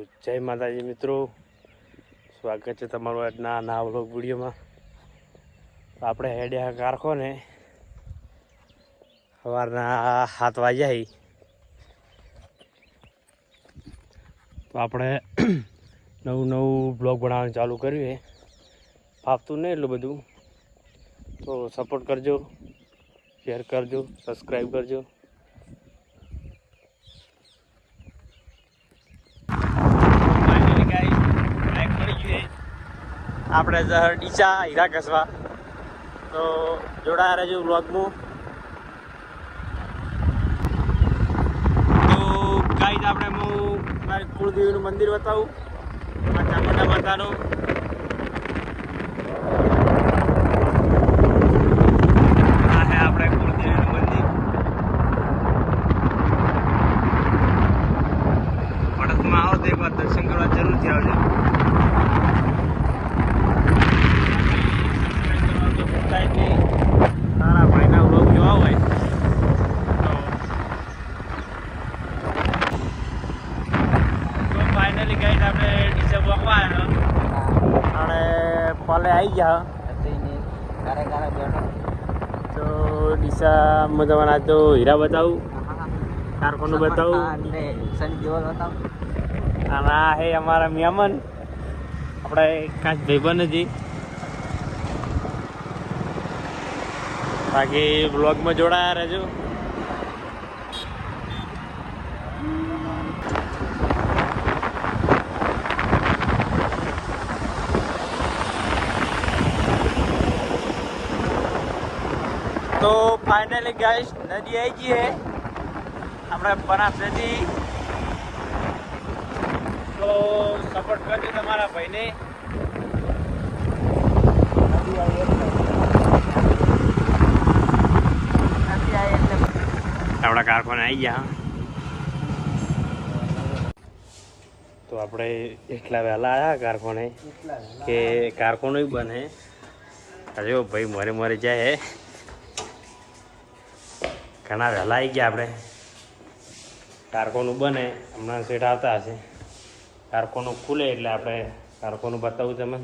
જય માતાજી મિત્રો, સ્વાગત છે તમારું આજના નવા વ્લોગ વિડીયોમાં। આપણે હેડ્યા કારખોને સવારના 7 વાગ્યા। તો આપણે નવું બ્લોગ બનાવવાનું ચાલુ કર્યું છે। ફાવતું નહીં એટલું બધું, તો સપોર્ટ કરજો, શેર કરજો, સબસ્ક્રાઈબ કરજો। આપણે ડીસા હીરા કસવા, તો જોડાયા રહેજો વ્લોગમાં। તો ગાઈસ આપણે હું મારી કુળદેવીનું મંદિર બતાવું, આ ચામુંડા માતાનું। આ છે આપણે કુળદેવીનું મંદિર। વડદમાં આવો તો એક વાર દર્શન કરવા જરૂરથી આવજો। તારા ભાઈના વ્લોગ જોવા હોય તો ફાઇનલી ગાઈસ આપણે ડીસા પહોંચવા આવ્યો અને પલે આવી ગયા। તો ડીસામાં તમારા તો હીરા બતાવું, કારખાનું બતાવું, અને આ હે અમારા મહેમાન, આપણે ખાસ ભાઈબંધ હતી। બાકી બ્લોગમાં જોડાયા રહેજો। તો ફાઇનલી ગાઈસ નદી આવી ગઈ છે આપણે બનાસ નદી। તો સપોર્ટ કરજો તમારા ભાઈને। આપણા કારખાને આવી ગયા। તો આપણે એટલા વહેલા આવ્યા કારખાને કે કારખાનું બને હજુ ભાઈ મરે જાય। ઘણા વહેલા આવી ગયા આપણે। કારખાનું બને હમણાં સેટ આવતા હશે, કારખાનું ખુલે એટલે આપણે કારખાનું બતાવું તમને।